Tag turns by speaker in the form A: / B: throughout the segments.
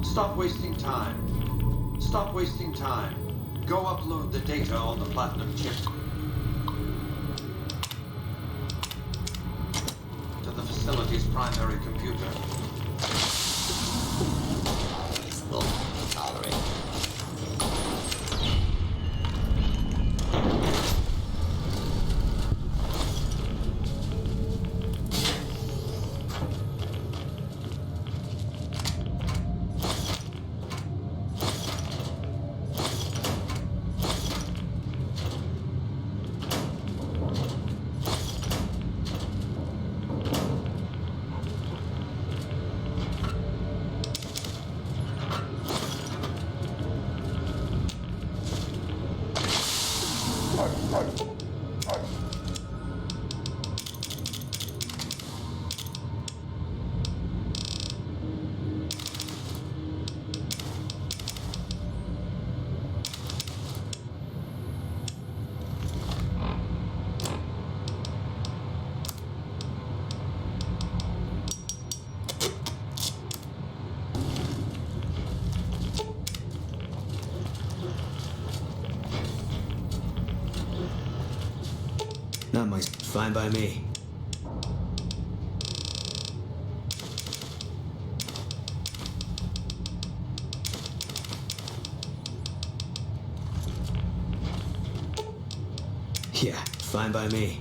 A: Stop wasting time. Stop wasting time. Go upload the data on the platinum chip to the facility's primary computer.
B: Slow, tolerate.
C: Not much. Fine by me. Yeah, fine by me.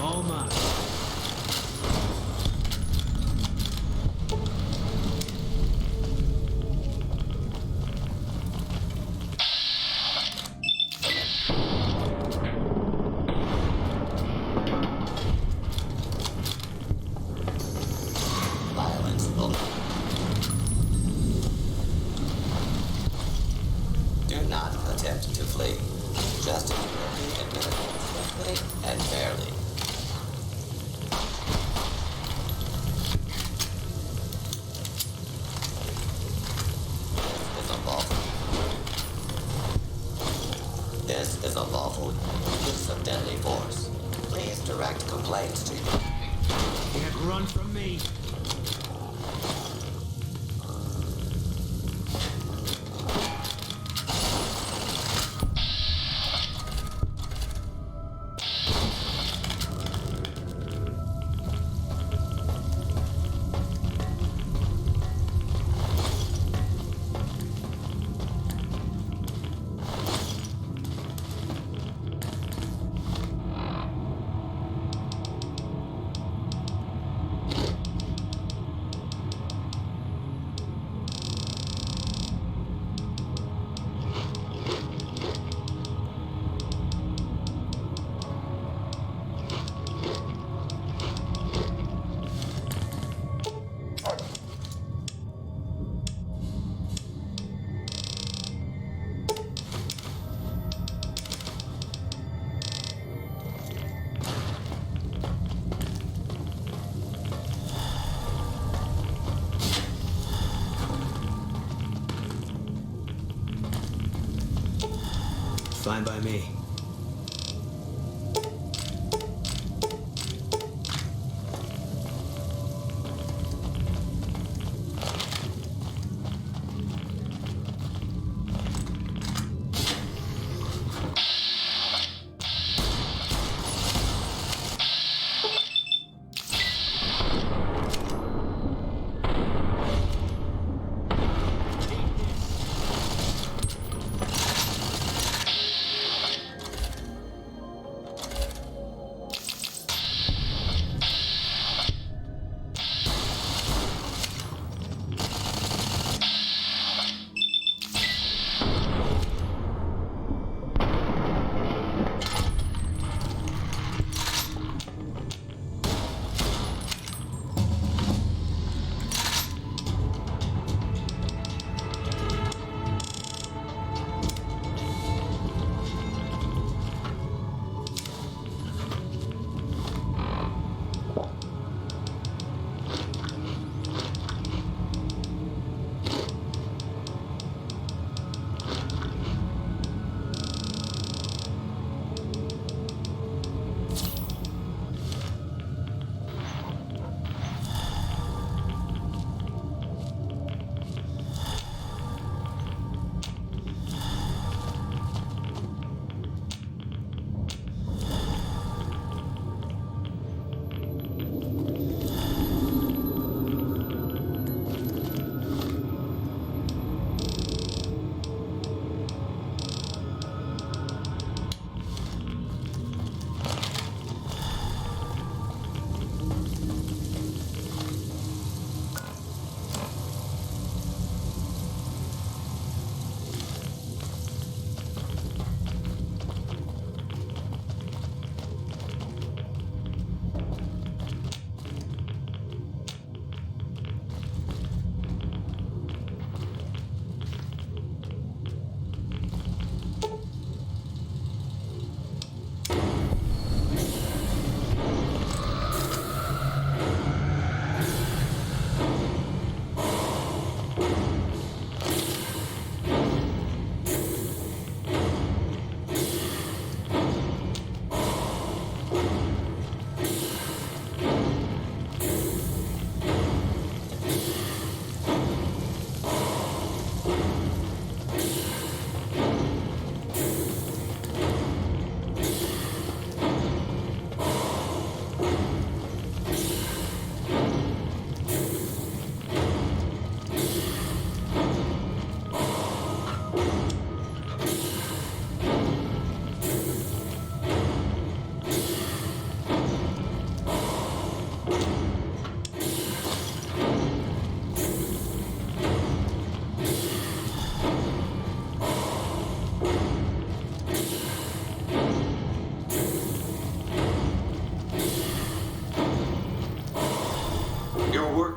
C: All mine.
B: Violence only. Do not attempt to flee. Justice will be administered swiftly and fairly. This is a lawful use of deadly force. Please direct complaints to you.
C: Can't run from me. Fine by me.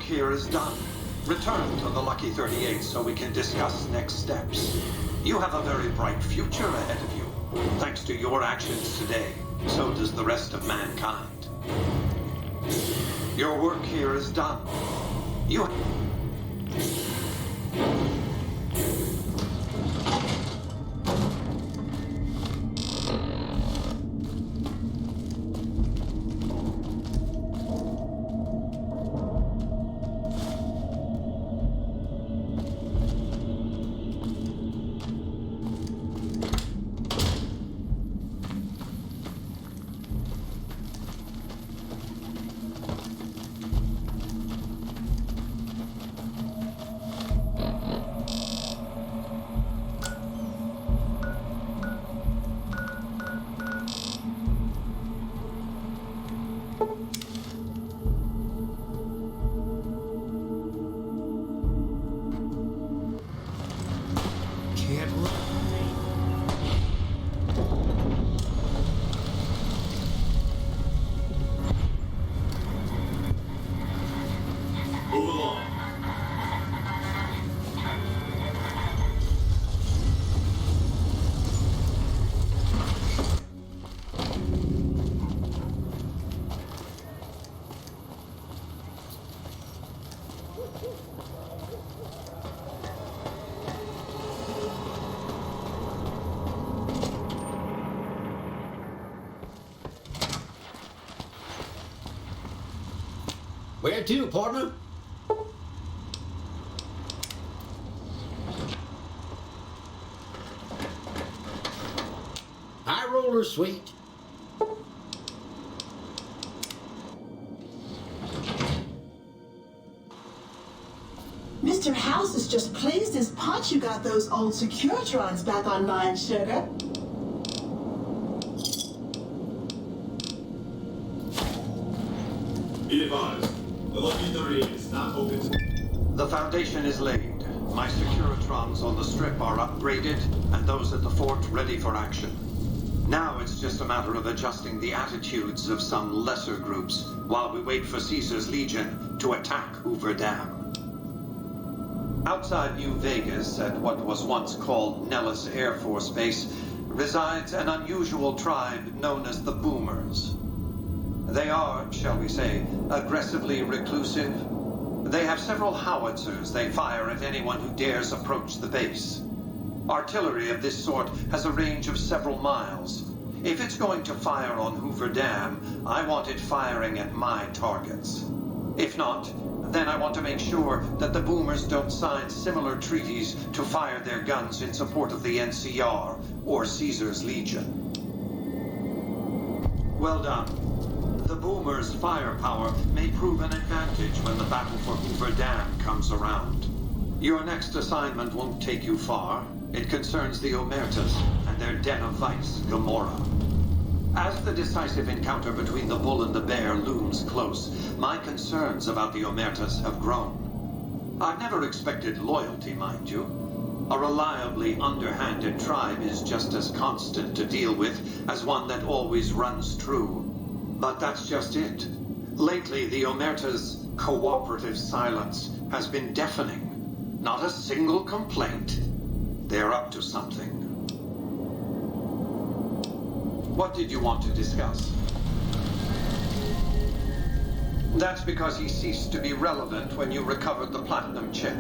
A: here is done. Return to the Lucky 38 so we can discuss next steps. You have a very bright future ahead of you. Thanks to your actions today, so does the rest of mankind. Your work here is done. You...
D: Where to, partner? High roller, sweet.
E: Mr. House is just pleased as punch you got those old Securitrons back online, sugar.
F: Be advised, the Lucky 38 is not open.
A: The foundation is laid. My Securitrons on the strip are upgraded, and those at the fort ready for action. Now it's just a matter of adjusting the attitudes of some lesser groups while we wait for Caesar's Legion to attack Hoover Dam. Outside New Vegas, at what was once called Nellis Air Force Base, resides an unusual tribe known as the Boomers. They are, shall we say, aggressively reclusive. They have several howitzers they fire at anyone who dares approach the base. Artillery of this sort has a range of several miles. If it's going to fire on Hoover Dam, I want it firing at my targets. If not, then I want to make sure that the Boomers don't sign similar treaties to fire their guns in support of the NCR or Caesar's Legion. Well done. The Boomers' firepower may prove an advantage when the battle for Hoover Dam comes around. Your next assignment won't take you far. It concerns the Omertas and their den of vice, Gomorrah. As the decisive encounter between the bull and the bear looms close, my concerns about the Omertas have grown. I've never expected loyalty, mind you. A reliably underhanded tribe is just as constant to deal with as one that always runs true. But that's just it. Lately, the Omerta's cooperative silence has been deafening. Not a single complaint. They're up to something. What did you want to discuss? That's because he ceased to be relevant when you recovered the platinum chip.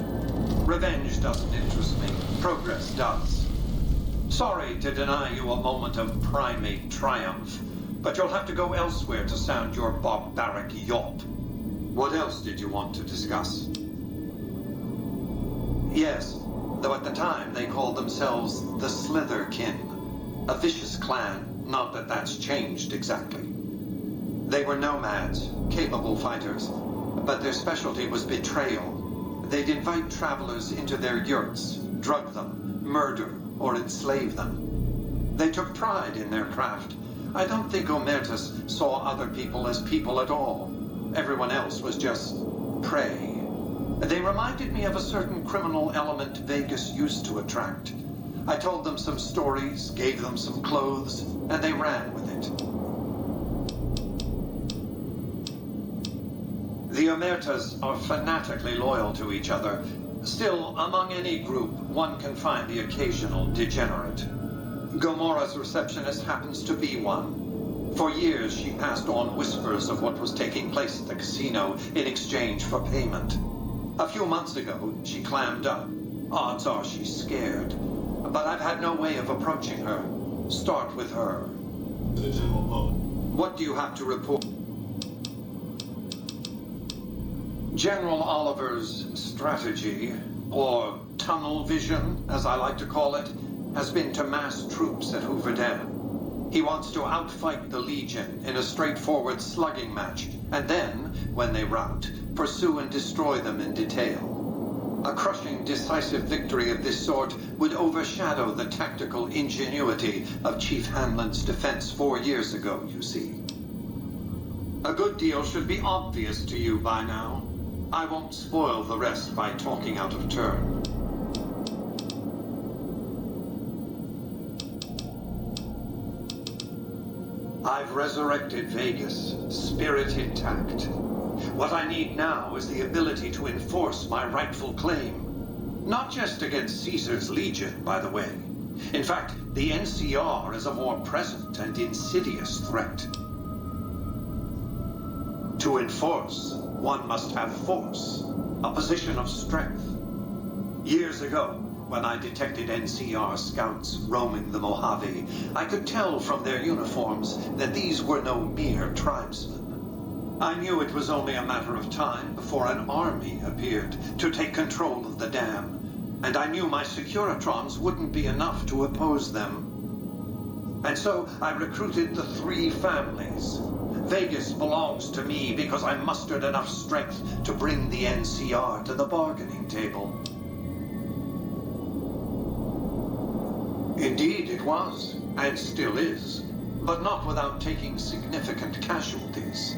A: Revenge doesn't interest me. Progress does. Sorry to deny you a moment of primate triumph, but you'll have to go elsewhere to sound your barbaric yawp. What else did you want to discuss? Yes, though at the time they called themselves the Slitherkin, a vicious clan. Not that that's changed exactly. They were nomads, capable fighters, but their specialty was betrayal. They'd invite travelers into their yurts, drug them, murder, or enslave them. They took pride in their craft. I don't think Omertas saw other people as people at all. Everyone else was just prey. They reminded me of a certain criminal element Vegas used to attract. I told them some stories, gave them some clothes, and they ran with it. The Omertas are fanatically loyal to each other. Still, among any group, one can find the occasional degenerate. Gomorrah's receptionist happens to be one. For years, she passed on whispers of what was taking place at the casino in exchange for payment. A few months ago, she clammed up. Odds are she's scared. But I've had no way of approaching her. Start with her.
F: To the general public.
A: What do you have to report? General Oliver's strategy, or tunnel vision, as I like to call it, has been to mass troops at Hoover Dam. He wants to outfight the Legion in a straightforward slugging match, and then, when they rout, pursue and destroy them in detail. A crushing, decisive victory of this sort would overshadow the tactical ingenuity of Chief Hanlon's defense 4 years ago, you see. A good deal should be obvious to you by now. I won't spoil the rest by talking out of turn. I've resurrected Vegas, spirit intact. What I need now is the ability to enforce my rightful claim. Not just against Caesar's Legion, by the way. In fact, the NCR is a more present and insidious threat. To enforce, one must have force, a position of strength. Years ago, when I detected NCR scouts roaming the Mojave, I could tell from their uniforms that these were no mere tribesmen. I knew it was only a matter of time before an army appeared to take control of the dam, and I knew my Securitrons wouldn't be enough to oppose them. And so I recruited the 3 families. Vegas belongs to me because I mustered enough strength to bring the NCR to the bargaining table. Indeed it was, and still is, but not without taking significant casualties.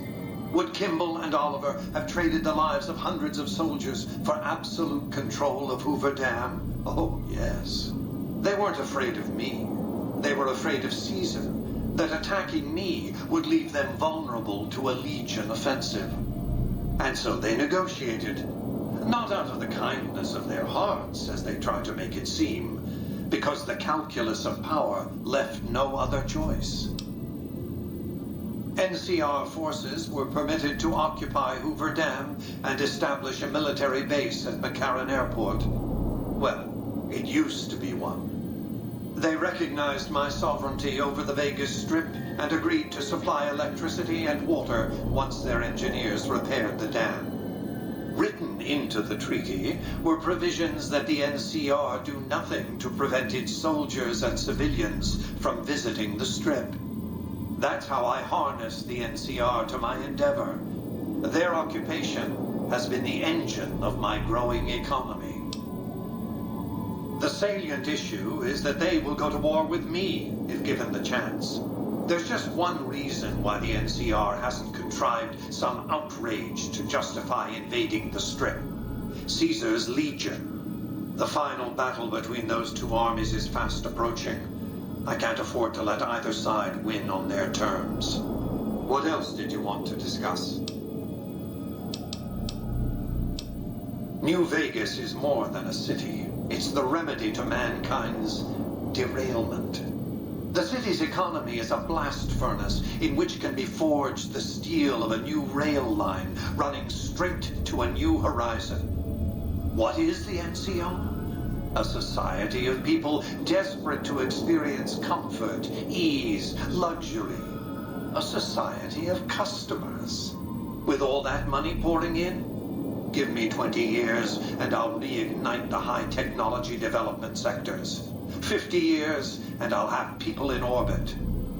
A: Would Kimball and Oliver have traded the lives of hundreds of soldiers for absolute control of Hoover Dam? Oh, yes. They weren't afraid of me. They were afraid of Caesar, that attacking me would leave them vulnerable to a Legion offensive. And so they negotiated, not out of the kindness of their hearts, as they tried to make it seem, because the calculus of power left no other choice. NCR forces were permitted to occupy Hoover Dam and establish a military base at McCarran Airport. Well, it used to be one. They recognized my sovereignty over the Vegas Strip and agreed to supply electricity and water once their engineers repaired the dam. Written into the treaty were provisions that the NCR do nothing to prevent its soldiers and civilians from visiting the Strip. That's how I harnessed the NCR to my endeavor. Their occupation has been the engine of my growing economy. The salient issue is that they will go to war with me if given the chance. There's just one reason why the NCR hasn't contrived some outrage to justify invading the Strip. Caesar's Legion. The final battle between those 2 armies is fast approaching. I can't afford to let either side win on their terms. What else did you want to discuss? New Vegas is more than a city. It's the remedy to mankind's derailment. The city's economy is a blast furnace in which can be forged the steel of a new rail line running straight to a new horizon. What is the NCR? A society of people desperate to experience comfort, ease, luxury. A society of customers. With all that money pouring in, give me 20 years and I'll reignite the high technology development sectors. 50 years and I'll have people in orbit.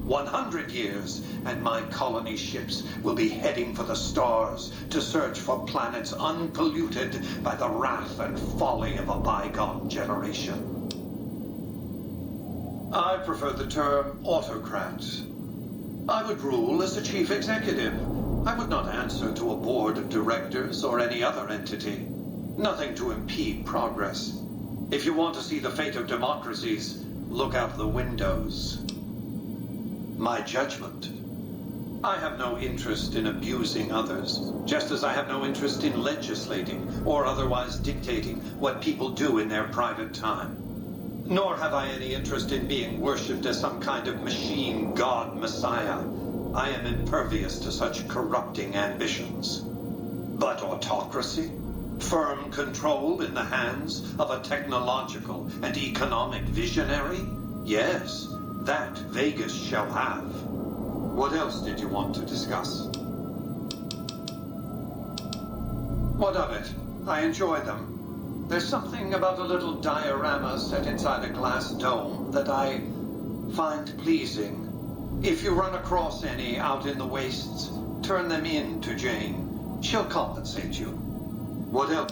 A: 100 years and my colony ships will be heading for the stars to search for planets unpolluted by the wrath and folly of a bygone generation. I prefer the term autocrat. I would rule as a chief executive. I would not answer to a board of directors or any other entity. Nothing to impede progress. If you want to see the fate of democracies, look out the windows. My judgment. I have no interest in abusing others, just as I have no interest in legislating or otherwise dictating what people do in their private time. Nor have I any interest in being worshipped as some kind of machine god messiah. I am impervious to such corrupting ambitions. But autocracy? Firm control in the hands of a technological and economic visionary? Yes, that Vegas shall have. What else did you want to discuss? What of it? I enjoy them. There's something about a little diorama set inside a glass dome that I find pleasing. If you run across any out in the wastes, turn them in to Jane. She'll compensate you. What else?